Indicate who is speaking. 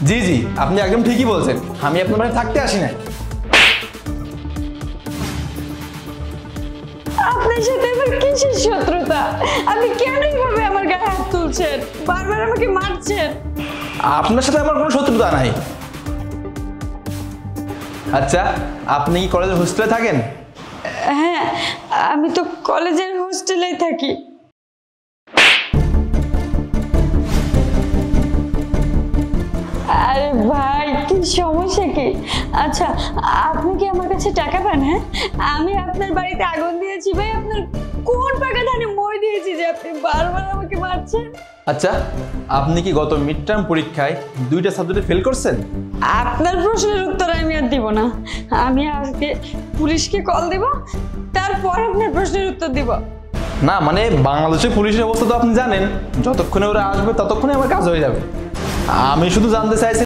Speaker 1: জি জি, আপনি একদম ঠিকই বলছেন। আমি আপনার বাড়ি থাকতে আসি নাই।
Speaker 2: আপনার সাথে আমার কিসের শত্রুতা? আপনি কেন এইভাবে আমার গায়ে হাত তুলছেন, বারবার আমাকে মারছেন?
Speaker 1: আপনার সাথে আমার কোনো শত্রুতা নাই। আচ্ছা, আপনি কি কলেজের হোস্টেলে থাকেন?
Speaker 2: হ্যাঁ, আমি তো কলেজের হোস্টেলেই থাকি। আরে ভাই, কি সমস্যা কি? আচ্ছা, আপনি কি আমার কাছে টাকা পান? হ্যাঁ, আমি আপনার বাড়িতে আগুন দিয়েছি ভাই, আপনার কোন পাকা ধানে মই দিয়েছি যে আপনি বারবার আমাকে মারছেন?
Speaker 1: আচ্ছা, আপনি কি গত মিড টার্ম পরীক্ষায় 2টা সাবজেক্টে ফেল করছেন?
Speaker 2: আপনার প্রশ্নের উত্তর আমি আর দিব না। আমি আজকে পুলিশকে কল দিব, তারপর আপনার প্রশ্নের উত্তর দিব।
Speaker 1: না মানে বাংলাদেশের পুলিশের অবস্থা তো আপনি জানেন, যতক্ষণে ওরা আসবে ততক্ষণে আমার কাজ হয়ে যাবে। আমি শুধু জানতে চাইছি